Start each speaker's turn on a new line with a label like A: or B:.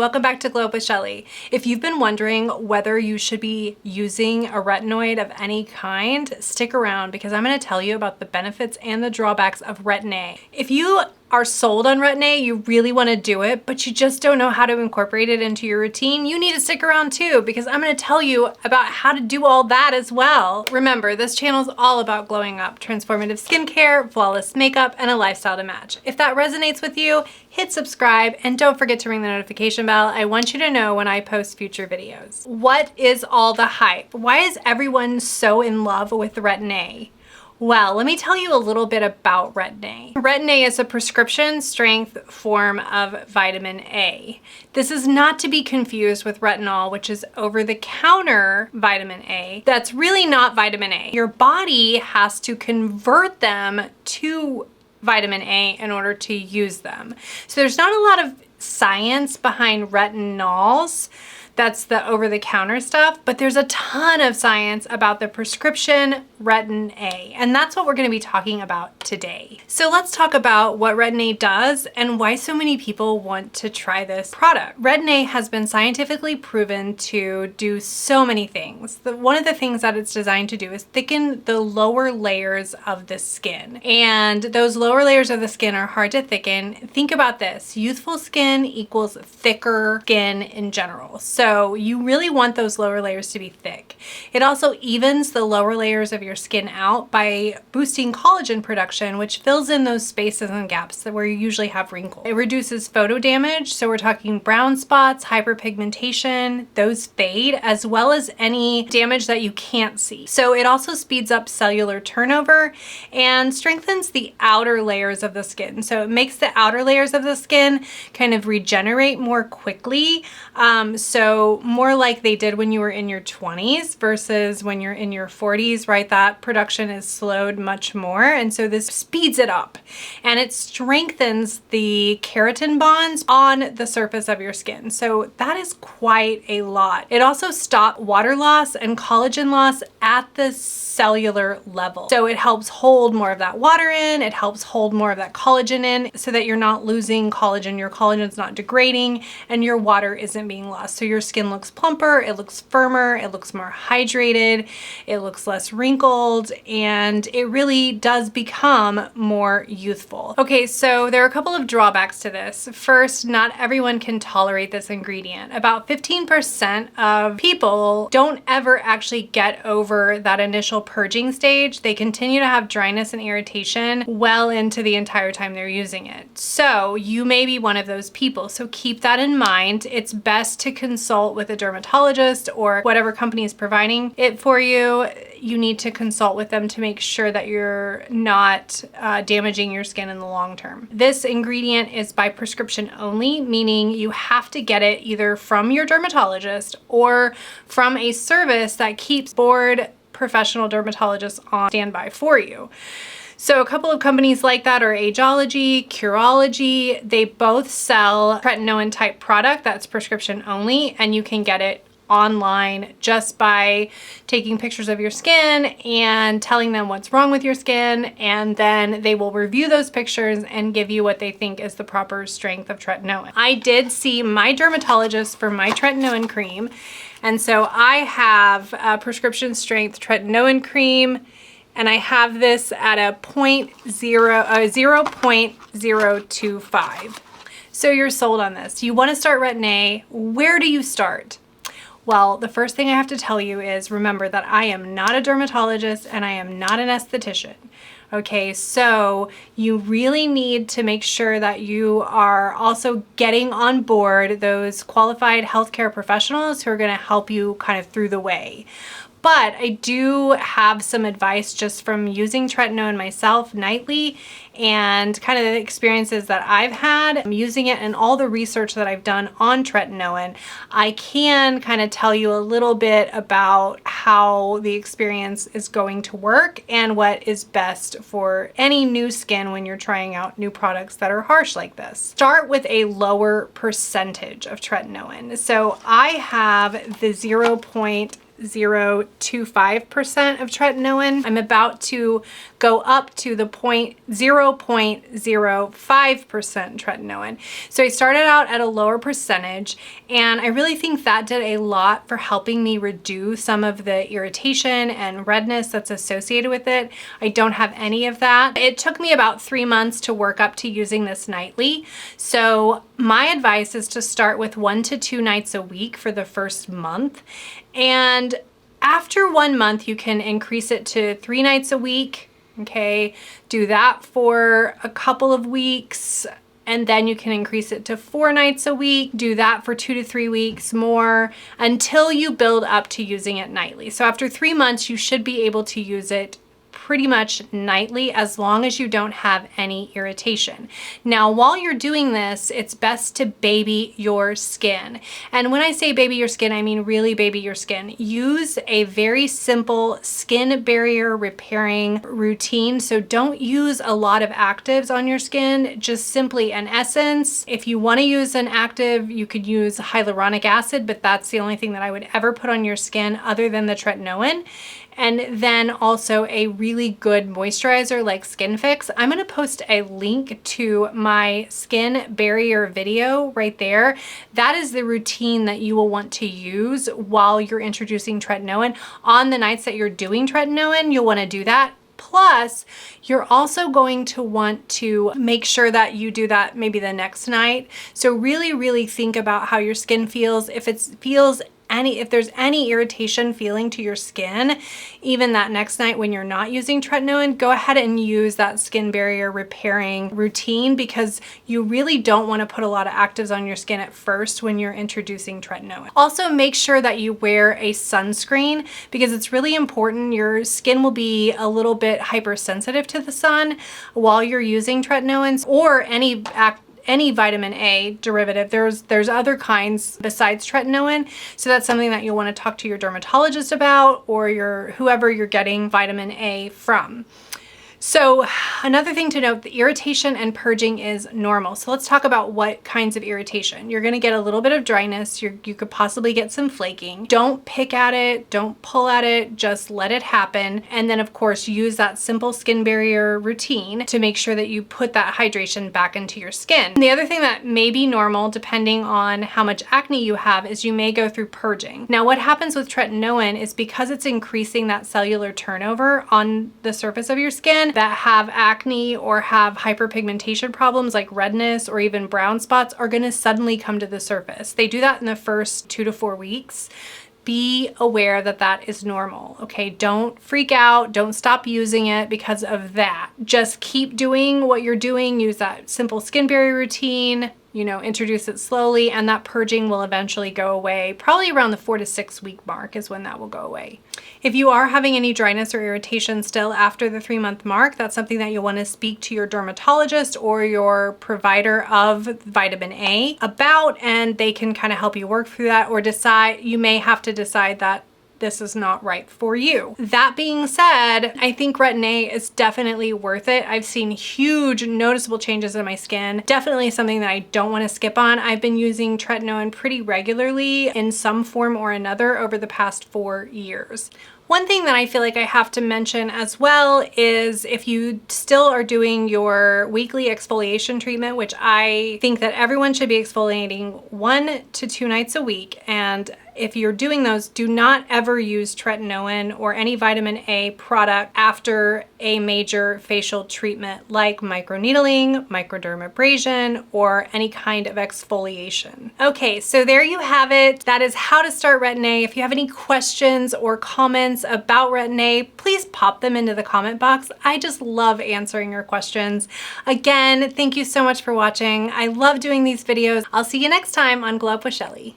A: welcome back to Glow Up with Shelly. If you've been wondering whether you should be using a retinoid of any kind, stick around because I'm going to tell you about the benefits and the drawbacks of Retin-A. If you are sold on Retin-A, you really want to do it, but you just don't know how to incorporate it into your routine, you need to stick around too, because I'm going to tell you about how to do all that as well. Remember, this channel is all about glowing up, transformative skincare, flawless makeup, and a lifestyle to match. If that resonates with you, hit subscribe and don't forget to ring the notification bell. I want you to know when I post future videos. What is all the hype? Why is everyone so in love with Retin-A? Well, let me tell you a little bit about Retin-A. Retin-A is a prescription strength form of vitamin A. This is not to be confused with retinol, which is over-the-counter vitamin A. That's really not vitamin A. Your body has to convert them to vitamin A in order to use them. So there's not a lot of science behind retinols. That's the over-the-counter stuff, but there's a ton of science about the prescription Retin-A, and that's what we're going to be talking about today. So let's talk about what Retin-A does and why so many people want to try this product. Retin-A has been scientifically proven to do so many things. One of the things that it's designed to do is thicken the lower layers of the skin, and those lower layers of the skin are hard to thicken. Think about this: youthful skin equals thicker skin in general. So you really want those lower layers to be thick. It also evens the lower layers of your skin out by boosting collagen production, which fills in those spaces and gaps where you usually have wrinkles. It reduces photo damage, so we're talking brown spots, hyperpigmentation, those fade, as well as any damage that you can't see. So it also speeds up cellular turnover and strengthens the outer layers of the skin. So it makes the outer layers of the skin kind of regenerate more quickly. So more like they did when you were in your 20s versus when you're in your 40s, right? That production is slowed much more. And so this speeds it up and it strengthens the keratin bonds on the surface of your skin. So that is quite a lot. It also stops water loss and collagen loss at the cellular level. So it helps hold more of that water in, it helps hold more of that collagen in so that you're not losing collagen, your collagen's not degrading, and your water isn't being lost. So your skin looks plumper, it looks firmer, it looks more hydrated, it looks less wrinkled, and it really does become more youthful. Okay, so there are a couple of drawbacks to this. First, not everyone can tolerate this ingredient. About 15% of people don't ever actually get over that initial purging stage. They continue to have dryness and irritation well into the entire time they're using it. So you may be one of those people. So keep that in mind. It's best to consult with a dermatologist or whatever company is providing it for you. You need to consult with them to make sure that you're not damaging your skin in the long term. This ingredient is by prescription only, meaning you have to get it either from your dermatologist or from a service that keeps board professional dermatologists on standby for you. So a couple of companies like that are Ageology, Curology. They both sell tretinoin type product that's prescription only, and you can get it online just by taking pictures of your skin and telling them what's wrong with your skin, and then they will review those pictures and give you what they think is the proper strength of tretinoin. I did see my dermatologist for my tretinoin cream, and so I have a prescription strength tretinoin cream, and I have this at a 0.025. So you're sold on this. You want to start Retin-A. Where do you start? Well, the first thing I have to tell you is remember that I am not a dermatologist and I am not an esthetician. Okay, so you really need to make sure that you are also getting on board those qualified healthcare professionals who are going to help you kind of through the way. But I do have some advice just from using tretinoin myself nightly and kind of the experiences that I've had. I'm using it and all the research that I've done on tretinoin. I can kind of tell you a little bit about how the experience is going to work and what is best for any new skin when you're trying out new products that are harsh like this. Start with a lower percentage of tretinoin. So I have the 0.025 0.025% of tretinoin. I'm about to go up to the 0.05% tretinoin. So I started out at a lower percentage, and I really think that did a lot for helping me reduce some of the irritation and redness that's associated with it. I don't have any of that. It took me about 3 months to work up to using this nightly. So my advice is to start with 1 to 2 nights a week for the first month. And after 1 month, you can increase it to 3 nights a week. Okay, do that for a couple of weeks, and then you can increase it to 4 nights a week. Do that for 2 to 3 weeks more until you build up to using it nightly. So after 3 months, you should be able to use it pretty much nightly as long as you don't have any irritation. Now, while you're doing this, it's best to baby your skin. And when I say baby your skin, I mean really baby your skin. Use a very simple skin barrier repairing routine. So don't use a lot of actives on your skin, just simply an essence. If you want to use an active, you could use hyaluronic acid, but that's the only thing that I would ever put on your skin other than the tretinoin. And then also a really good moisturizer like Skin Fix. I'm gonna post a link to my skin barrier video right there. That is the routine that you will want to use while you're introducing tretinoin. On the nights that you're doing tretinoin, you'll wanna do that. Plus, you're also going to want to make sure that you do that maybe the next night. So really, really think about how your skin feels. If there's any irritation feeling to your skin, even that next night when you're not using tretinoin, go ahead and use that skin barrier repairing routine, because you really don't want to put a lot of actives on your skin at first when you're introducing tretinoin. Also, make sure that you wear a sunscreen, because it's really important. Your skin will be a little bit hypersensitive to the sun while you're using tretinoin or any vitamin A derivative. There's other kinds besides tretinoin. So that's something that you'll want to talk to your dermatologist about, or whoever you're getting vitamin A from. So another thing to note, the irritation and purging is normal. So let's talk about what kinds of irritation. You're gonna get a little bit of dryness. You could possibly get some flaking. Don't pick at it, don't pull at it, just let it happen. And then of course, use that simple skin barrier routine to make sure that you put that hydration back into your skin. And the other thing that may be normal, depending on how much acne you have, is you may go through purging. Now, what happens with tretinoin is because it's increasing that cellular turnover on the surface of your skin, that have acne or have hyperpigmentation problems like redness or even brown spots are going to suddenly come to the surface. They do that in the first 2 to 4 weeks. Be aware that that is normal, okay? Don't freak out. Don't stop using it because of that. Just keep doing what you're doing. Use that simple skin barrier routine. Introduce it slowly, and that purging will eventually go away. Probably around the 4 to 6 week mark is when that will go away. If you are having any dryness or irritation still after the 3 month mark, that's something that you'll want to speak to your dermatologist or your provider of vitamin A about, and they can kind of help you work through that, or you may have to decide that this is not right for you. That being said, I think Retin-A is definitely worth it. I've seen huge noticeable changes in my skin. Definitely something that I don't want to skip on. I've been using tretinoin pretty regularly in some form or another over the past 4 years. One thing that I feel like I have to mention as well is if you still are doing your weekly exfoliation treatment, which I think that everyone should be exfoliating 1 to 2 nights a week. And if you're doing those, do not ever use tretinoin or any vitamin A product after a major facial treatment like microneedling, microdermabrasion, or any kind of exfoliation. Okay, so there you have it. That is how to start Retin-A. If you have any questions or comments about Retin-A, please pop them into the comment box. I just love answering your questions. Again, thank you so much for watching. I love doing these videos. I'll see you next time on Glow Up with Shelly.